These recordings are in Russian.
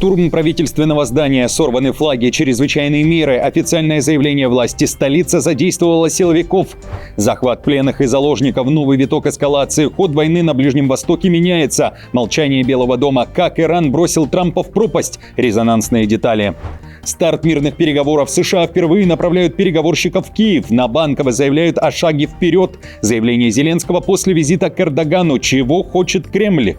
Штурм правительственного здания, сорваны флаги, чрезвычайные меры, официальное заявление власти, столица задействовала силовиков. Захват пленных и заложников, новый виток эскалации, ход войны на Ближнем Востоке меняется. Молчание Белого дома, как Иран бросил Трампа в пропасть, резонансные детали. Старт мирных переговоров. США впервые направляют переговорщиков в Киев. На Банково заявляют о шаге вперед. Заявление Зеленского после визита к Эрдогану. Чего хочет Кремль?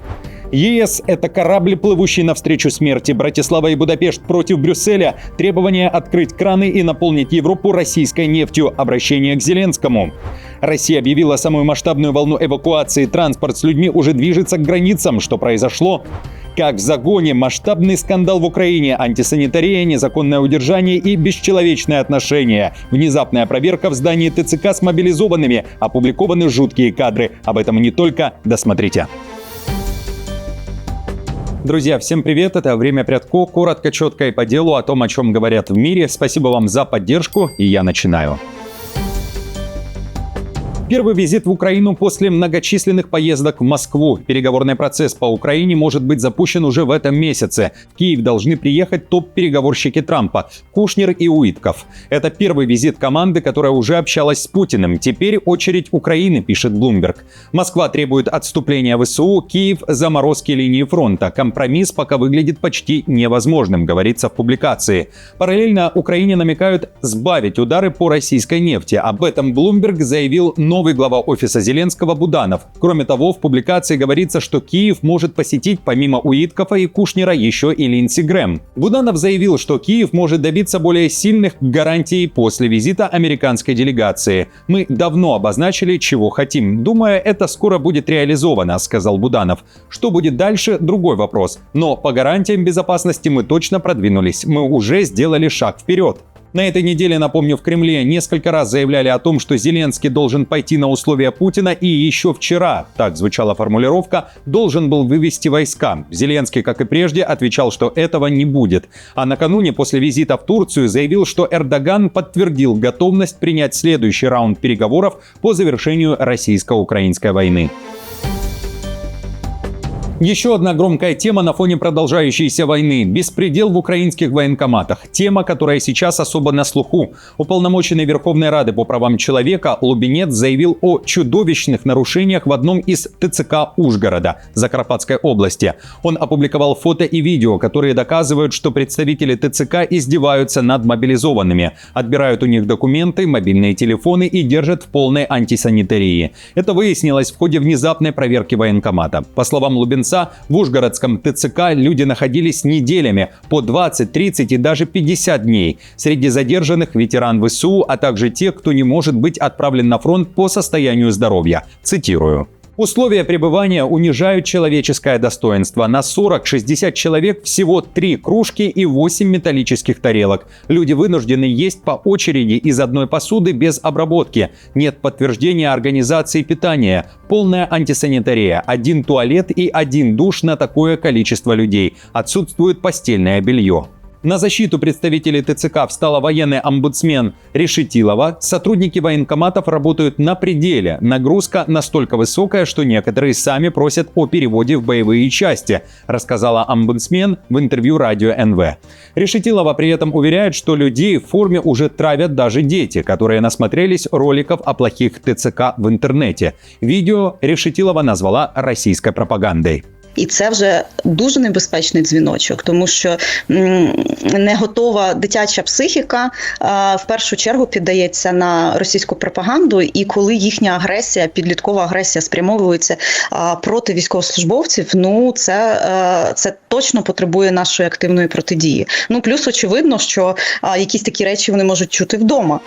ЕС – это корабль, плывущий навстречу смерти. Братислава и Будапешт против Брюсселя. Требование открыть краны и наполнить Европу российской нефтью. Обращение к Зеленскому. Россия объявила самую масштабную волну эвакуации. Транспорт с людьми уже движется к границам. Что произошло? Как в загоне, масштабный скандал в Украине, антисанитария, незаконное удержание и бесчеловечное отношение. Внезапная проверка в здании ТЦК с мобилизованными. Опубликованы жуткие кадры. Об этом и не только. Досмотрите. Друзья, всем привет, это «Время Прядко», коротко, четко и по делу о том, о чем говорят в мире. Спасибо вам за поддержку, и я начинаю. Первый визит в Украину после многочисленных поездок в Москву. Переговорный процесс по Украине может быть запущен уже в этом месяце. В Киев должны приехать топ-переговорщики Трампа – Кушнер и Уитков. Это первый визит команды, которая уже общалась с Путиным. Теперь очередь Украины, пишет Bloomberg. Москва требует отступления ВСУ, Киев – заморозки линии фронта. Компромисс пока выглядит почти невозможным, говорится в публикации. Параллельно Украине намекают сбавить удары по российской нефти. Об этом Bloomberg заявил новый глава офиса Зеленского Буданов. Кроме того, в публикации говорится, что Киев может посетить помимо Уиткова и Кушнера еще и Линдси Грэм. Буданов заявил, что Киев может добиться более сильных гарантий после визита американской делегации. «Мы давно обозначили, чего хотим. Думаю, это скоро будет реализовано», — сказал Буданов. Что будет дальше — другой вопрос. Но по гарантиям безопасности мы точно продвинулись. Мы уже сделали шаг вперед. На этой неделе, напомню, в Кремле несколько раз заявляли о том, что Зеленский должен пойти на условия Путина, и еще вчера, так звучала формулировка, должен был вывести войска. Зеленский, как и прежде, отвечал, что этого не будет. А накануне, после визита в Турцию, заявил, что Эрдоган подтвердил готовность принять следующий раунд переговоров по завершению российско-украинской войны. Еще одна громкая тема на фоне продолжающейся войны – беспредел в украинских военкоматах. Тема, которая сейчас особо на слуху. Уполномоченный Верховной Рады по правам человека Лубинец заявил о чудовищных нарушениях в одном из ТЦК Ужгорода, Закарпатской области. Он опубликовал фото и видео, которые доказывают, что представители ТЦК издеваются над мобилизованными, отбирают у них документы, мобильные телефоны и держат в полной антисанитарии. Это выяснилось в ходе внезапной проверки военкомата. По словам Лубинца, в Ужгородском ТЦК люди находились неделями, по 20, 30 и даже 50 дней. Среди задержанных ветеран ВСУ, а также те, кто не может быть отправлен на фронт по состоянию здоровья. Цитирую. Условия пребывания унижают человеческое достоинство. На 40-60 человек всего 3 кружки и 8 металлических тарелок. Люди вынуждены есть по очереди из одной посуды без обработки. Нет подтверждения организации питания. Полная антисанитария. 1 туалет и 1 душ на такое количество людей. Отсутствует постельное белье. На защиту представителей ТЦК встала военный омбудсмен Решетилова. Сотрудники военкоматов работают на пределе. Нагрузка настолько высокая, что некоторые сами просят о переводе в боевые части, рассказала омбудсмен в интервью радио НВ. Решетилова при этом уверяет, что людей в форме уже травят даже дети, которые насмотрелись роликов о плохих ТЦК в интернете. Видео Решетилова назвала российской пропагандой. І це вже дуже небезпечний дзвіночок, тому що не готова дитяча психіка в першу чергу піддається на російську пропаганду, і коли їхня агресія, підліткова агресія спрямовується проти військовослужбовців, це точно потребує нашої активної протидії. Плюс очевидно, що якісь такі речі вони можуть чути вдома.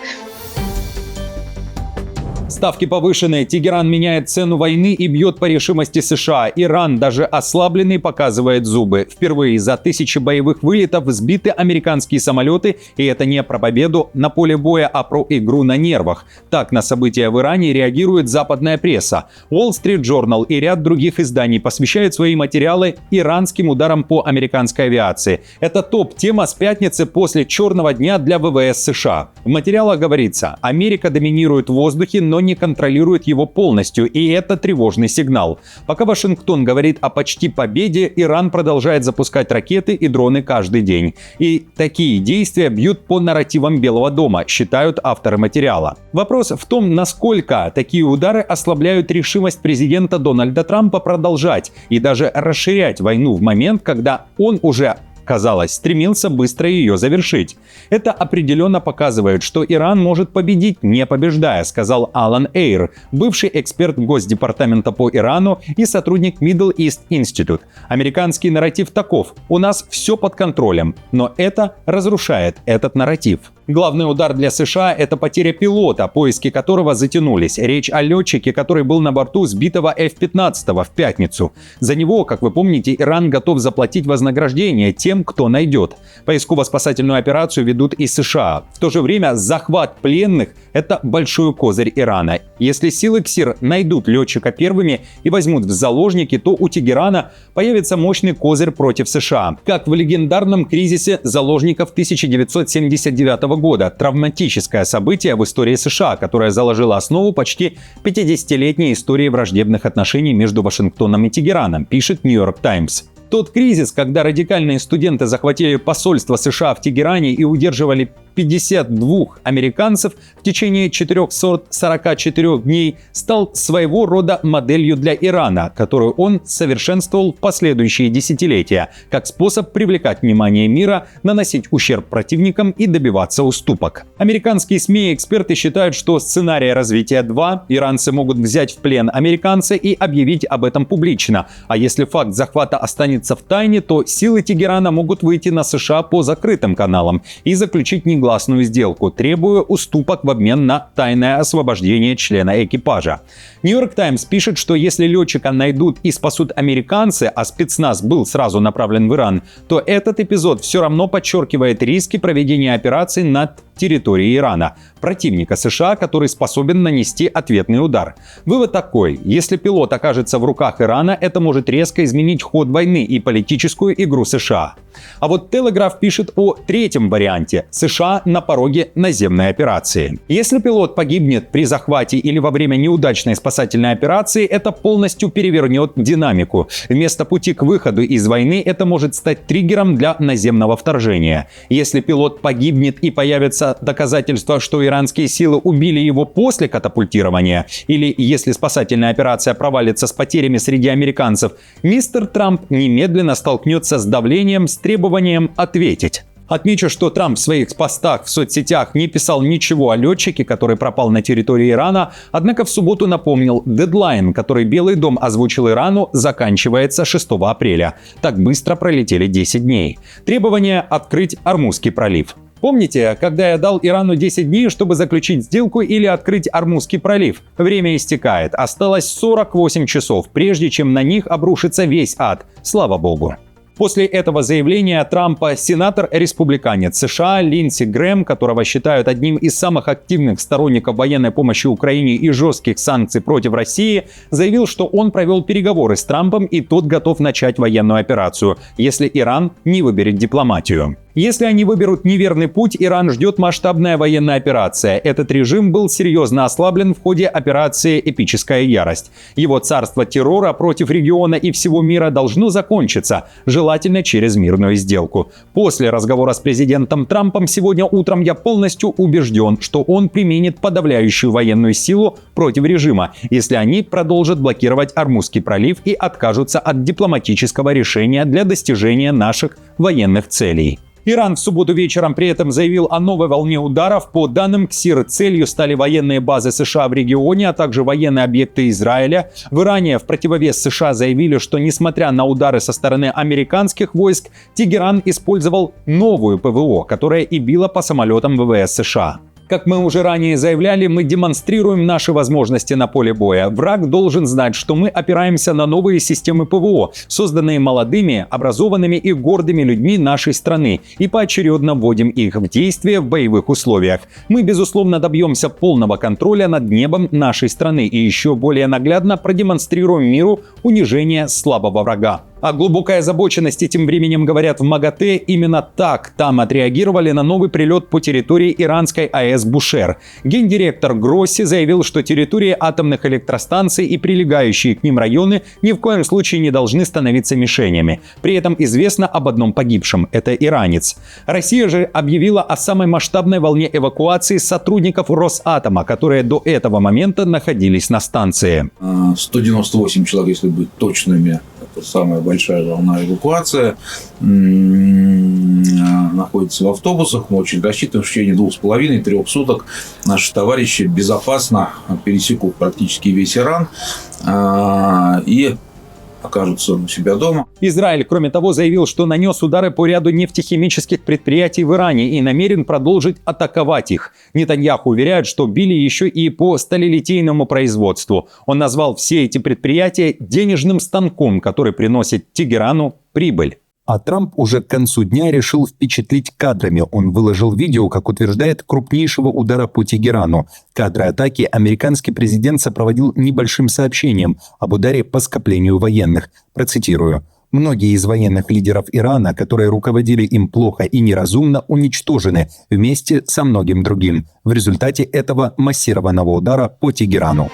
Ставки повышены, Тегеран меняет цену войны и бьет по решимости США. Иран, даже ослабленный, показывает зубы. Впервые за 1000 боевых вылетов сбиты американские самолеты, и это не про победу на поле боя, а про игру на нервах. Так на события в Иране реагирует западная пресса. Wall Street Journal и ряд других изданий посвящают свои материалы иранским ударам по американской авиации. Это топ-тема с пятницы после черного дня для ВВС США. В материалах говорится, Америка доминирует в воздухе, но но не контролирует его полностью, и это тревожный сигнал. Пока Вашингтон говорит о почти победе, Иран продолжает запускать ракеты и дроны каждый день. И такие действия бьют по нарративам Белого дома, считают авторы материала. Вопрос в том, насколько такие удары ослабляют решимость президента Дональда Трампа продолжать и даже расширять войну в момент, когда он уже, казалось, стремился быстро ее завершить. Это определенно показывает, что Иран может победить, не побеждая, сказал Алан Эйр, бывший эксперт Госдепартамента по Ирану и сотрудник Middle East Institute. Американский нарратив таков: у нас все под контролем, но это разрушает этот нарратив. Главный удар для США – это потеря пилота, поиски которого затянулись. Речь о летчике, который был на борту сбитого F-15 в пятницу. За него, как вы помните, Иран готов заплатить вознаграждение тем, кто найдет. Поисково-спасательную операцию ведут и США. В то же время захват пленных – это большой козырь Ирана. Если силы КСИР найдут летчика первыми и возьмут в заложники, то у Тегерана появится мощный козырь против США. Как в легендарном кризисе заложников 1979 года, травматическое событие в истории США, которое заложило основу почти 50-летней истории враждебных отношений между Вашингтоном и Тегераном, пишет Нью-Йорк Таймс. Тот кризис, когда радикальные студенты захватили посольство США в Тегеране и удерживали 52 американцев в течение 444 дней, стал своего рода моделью для Ирана, которую он совершенствовал в последующие десятилетия, как способ привлекать внимание мира, наносить ущерб противникам и добиваться уступок. Американские СМИ и эксперты считают, что сценарий развития 2 – иранцы могут взять в плен американца и объявить об этом публично, а если факт захвата останется в тайне, то силы Тегерана могут выйти на США по закрытым каналам и заключить негласную сделку, требуя уступок в обмен на тайное освобождение члена экипажа. Нью-Йорк Таймс пишет, что если летчика найдут и спасут американцы, а спецназ был сразу направлен в Иран, то этот эпизод все равно подчеркивает риски проведения операций над территорией Ирана, противника США, который способен нанести ответный удар. Вывод такой: если пилот окажется в руках Ирана, это может резко изменить ход войны и политическую игру США. А вот Телеграф пишет о третьем варианте – США на пороге наземной операции. Если пилот погибнет при захвате или во время неудачной спасательной операции, это полностью перевернет динамику. Вместо пути к выходу из войны это может стать триггером для наземного вторжения. Если пилот погибнет и появятся доказательства, что иранские силы убили его после катапультирования, или если спасательная операция провалится с потерями среди американцев, мистер Трамп немедленно столкнется с давлением с требованием ответить. Отмечу, что Трамп в своих постах в соцсетях не писал ничего о летчике, который пропал на территории Ирана, однако в субботу напомнил: дедлайн, который Белый дом озвучил Ирану, заканчивается 6 апреля. Так быстро пролетели 10 дней. Требование открыть Ормузский пролив. Помните, когда я дал Ирану 10 дней, чтобы заключить сделку или открыть Ормузский пролив? Время истекает. Осталось 48 часов, прежде чем на них обрушится весь ад. Слава богу. После этого заявления Трампа сенатор-республиканец США Линдси Грэм, которого считают одним из самых активных сторонников военной помощи Украине и жестких санкций против России, заявил, что он провел переговоры с Трампом и тот готов начать военную операцию, если Иран не выберет дипломатию. Если они выберут неверный путь, Иран ждет масштабная военная операция. Этот режим был серьезно ослаблен в ходе операции «Эпическая ярость». Его царство террора против региона и всего мира должно закончиться, желательно через мирную сделку. После разговора с президентом Трампом сегодня утром я полностью убежден, что он применит подавляющую военную силу против режима, если они продолжат блокировать Ормузский пролив и откажутся от дипломатического решения для достижения наших военных целей. Иран в субботу вечером при этом заявил о новой волне ударов. По данным КСИР, целью стали военные базы США в регионе, а также военные объекты Израиля. В Иране в противовес США заявили, что несмотря на удары со стороны американских войск, Тегеран использовал новую ПВО, которая и била по самолетам ВВС США. Как мы уже ранее заявляли, мы демонстрируем наши возможности на поле боя. Враг должен знать, что мы опираемся на новые системы ПВО, созданные молодыми, образованными и гордыми людьми нашей страны, и поочередно вводим их в действие в боевых условиях. Мы, безусловно, добьемся полного контроля над небом нашей страны и еще более наглядно продемонстрируем миру унижение слабого врага. О глубокой озабоченности тем временем говорят в МАГАТЭ. Именно так там отреагировали на новый прилет по территории иранской АЭС Бушер. Гендиректор Гросси заявил, что территории атомных электростанций и прилегающие к ним районы ни в коем случае не должны становиться мишенями. При этом известно об одном погибшем – это иранец. Россия же объявила о самой масштабной волне эвакуации сотрудников Росатома, которые до этого момента находились на станции. 198 человек, если быть точными. Это самая большая волна эвакуации. Находится в автобусах. Мы очень рассчитываем, что в течение 2,5-3 суток наши товарищи безопасно пересекут практически весь Иран и окажутся у себя дома. Израиль, кроме того, заявил, что нанес удары по ряду нефтехимических предприятий в Иране и намерен продолжить атаковать их. Нетаньяху уверяет, что били еще и по сталелитейному производству. Он назвал все эти предприятия денежным станком, который приносит Тегерану прибыль. А Трамп уже к концу дня решил впечатлить кадрами. Он выложил видео, как утверждает, крупнейшего удара по Тегерану. Кадры атаки американский президент сопроводил небольшим сообщением об ударе по скоплению военных. Процитирую. «Многие из военных лидеров Ирана, которые руководили им плохо и неразумно, уничтожены вместе со многим другим в результате этого массированного удара по Тегерану».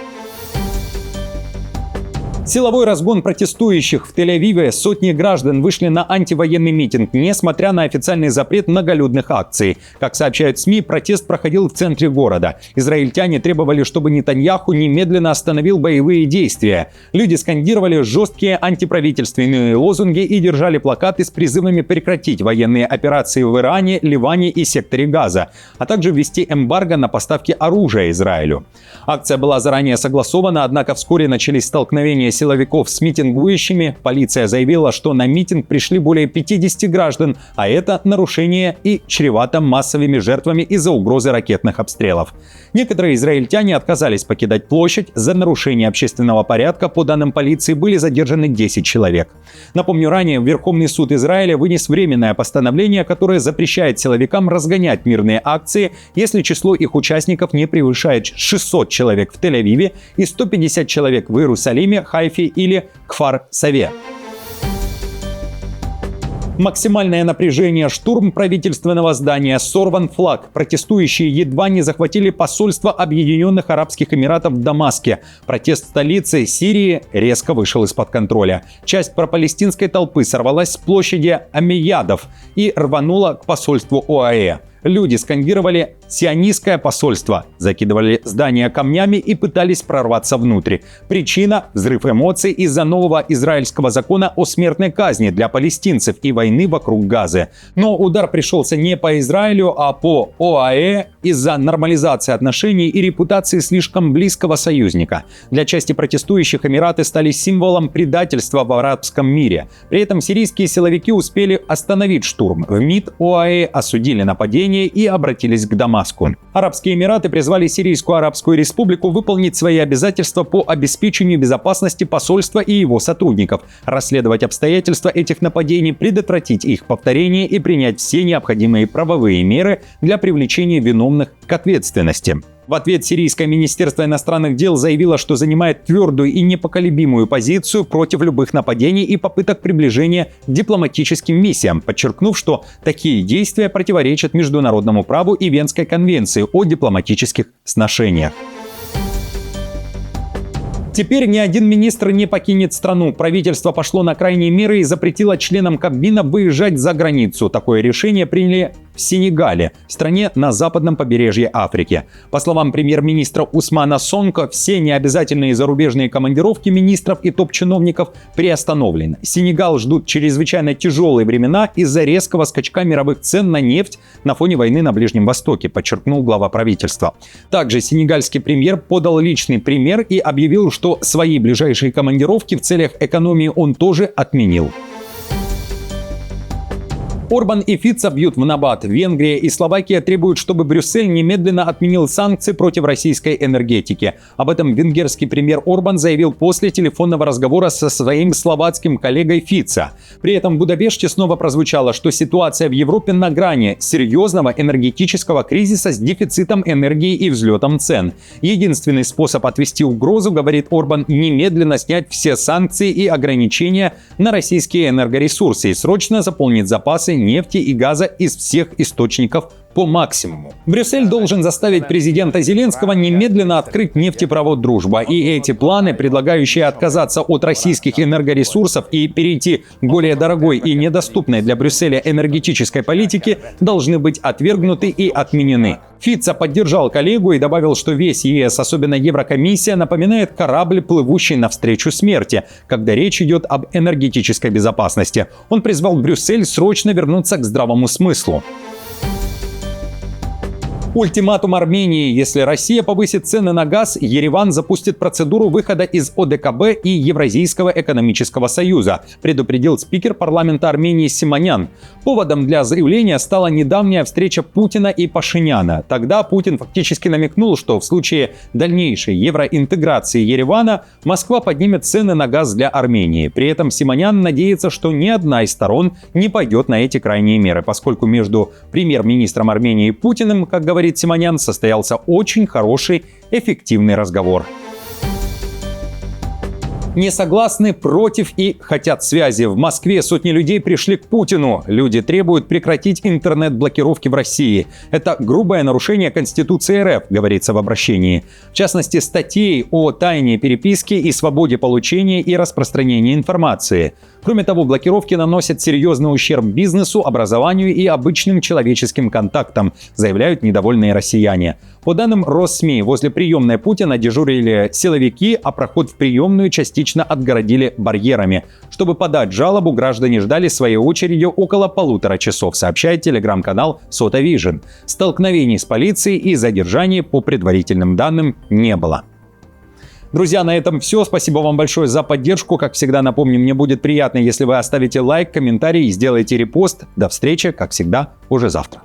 Силовой разгон протестующих в Тель-Авиве. Сотни граждан вышли на антивоенный митинг, несмотря на официальный запрет многолюдных акций. Как сообщают СМИ, протест проходил в центре города. Израильтяне требовали, чтобы Нетаньяху немедленно остановил боевые действия. Люди скандировали жесткие антиправительственные лозунги и держали плакаты с призывами прекратить военные операции в Иране, Ливане и секторе Газа, а также ввести эмбарго на поставки оружия Израилю. Акция была заранее согласована, однако вскоре начались столкновения силовиков с митингующими. Полиция заявила, что на митинг пришли более 50 граждан, а это нарушение и чревато массовыми жертвами из-за угрозы ракетных обстрелов. Некоторые израильтяне отказались покидать площадь. За нарушение общественного порядка, по данным полиции, были задержаны 10 человек. Напомню, ранее Верховный суд Израиля вынес временное постановление, которое запрещает силовикам разгонять мирные акции, если число их участников не превышает 600 человек в Тель-Авиве и 150 человек в Иерусалиме, Хайфе или Кфар-Саве. Максимальное напряжение, штурм правительственного здания, сорван флаг. Протестующие едва не захватили посольство Объединенных Арабских Эмиратов в Дамаске. Протест в столице Сирии резко вышел из-под контроля. Часть пропалестинской толпы сорвалась с площади Амиядов и рванула к посольству ОАЭ. Люди скандировали «Сионистское посольство», закидывали здание камнями и пытались прорваться внутрь. Причина – взрыв эмоций из-за нового израильского закона о смертной казни для палестинцев и войны вокруг Газы. Но удар пришелся не по Израилю, а по ОАЭ из-за нормализации отношений и репутации слишком близкого союзника. Для части протестующих Эмираты стали символом предательства в арабском мире. При этом сирийские силовики успели остановить штурм. В МИД ОАЭ осудили нападение и обратились к Дамаску. Арабские Эмираты призвали Сирийскую Арабскую Республику выполнить свои обязательства по обеспечению безопасности посольства и его сотрудников, расследовать обстоятельства этих нападений, предотвратить их повторение и принять все необходимые правовые меры для привлечения виновных к ответственности. В ответ Сирийское министерство иностранных дел заявило, что занимает твердую и непоколебимую позицию против любых нападений и попыток приближения к дипломатическим миссиям, подчеркнув, что такие действия противоречат международному праву и Венской конвенции о дипломатических сношениях. Теперь ни один министр не покинет страну. Правительство пошло на крайние меры и запретило членам Кабмина выезжать за границу. Такое решение приняли в Сенегале, стране на западном побережье Африки. По словам премьер-министра Усмана Сонко, все необязательные зарубежные командировки министров и топ-чиновников приостановлены. Сенегал ждут чрезвычайно тяжелые времена из-за резкого скачка мировых цен на нефть на фоне войны на Ближнем Востоке, подчеркнул глава правительства. Также сенегальский премьер подал личный пример и объявил, что свои ближайшие командировки в целях экономии он тоже отменил. Орбан и Фица бьют в набат. Венгрия и Словакия требуют, чтобы Брюссель немедленно отменил санкции против российской энергетики. Об этом венгерский премьер Орбан заявил после телефонного разговора со своим словацким коллегой Фица. При этом в Будапеште снова прозвучало, что ситуация в Европе на грани серьезного энергетического кризиса с дефицитом энергии и взлетом цен. Единственный способ отвести угрозу, говорит Орбан, немедленно снять все санкции и ограничения на российские энергоресурсы и срочно заполнить запасы нефти и газа из всех источников по максимуму. Брюссель должен заставить президента Зеленского немедленно открыть нефтепровод «Дружба». И эти планы, предлагающие отказаться от российских энергоресурсов и перейти к более дорогой и недоступной для Брюсселя энергетической политике, должны быть отвергнуты и отменены. Фица поддержал коллегу и добавил, что весь ЕС, особенно Еврокомиссия, напоминает корабль, плывущий навстречу смерти, когда речь идет об энергетической безопасности. Он призвал Брюссель срочно вернуться к здравому смыслу. Ультиматум Армении. Если Россия повысит цены на газ, Ереван запустит процедуру выхода из ОДКБ и Евразийского экономического союза, предупредил спикер парламента Армении Симонян. Поводом для заявления стала недавняя встреча Путина и Пашиняна. Тогда Путин фактически намекнул, что в случае дальнейшей евроинтеграции Еревана Москва поднимет цены на газ для Армении. При этом Симонян надеется, что ни одна из сторон не пойдет на эти крайние меры, поскольку между премьер-министром Армении и Путиным, как говорит Симонян, состоялся очень хороший, эффективный разговор. Не согласны, против и хотят связи. В Москве сотни людей пришли к Путину. Люди требуют прекратить интернет-блокировки в России. Это грубое нарушение Конституции РФ, говорится в обращении. В частности, статей о тайне переписки и свободе получения и распространения информации. Кроме того, блокировки наносят серьезный ущерб бизнесу, образованию и обычным человеческим контактам, заявляют недовольные россияне. По данным Россми, возле приемной Путина дежурили силовики, а проход в приемную частично отгородили барьерами. Чтобы подать жалобу, граждане ждали своей очереди около 1,5 часов, сообщает телеграм-канал Сота Вижн. Столкновений с полицией и задержаний по предварительным данным не было. Друзья, на этом все. Спасибо вам большое за поддержку. Как всегда, напомню, мне будет приятно, если вы оставите лайк, комментарий и сделаете репост. До встречи, как всегда, уже завтра.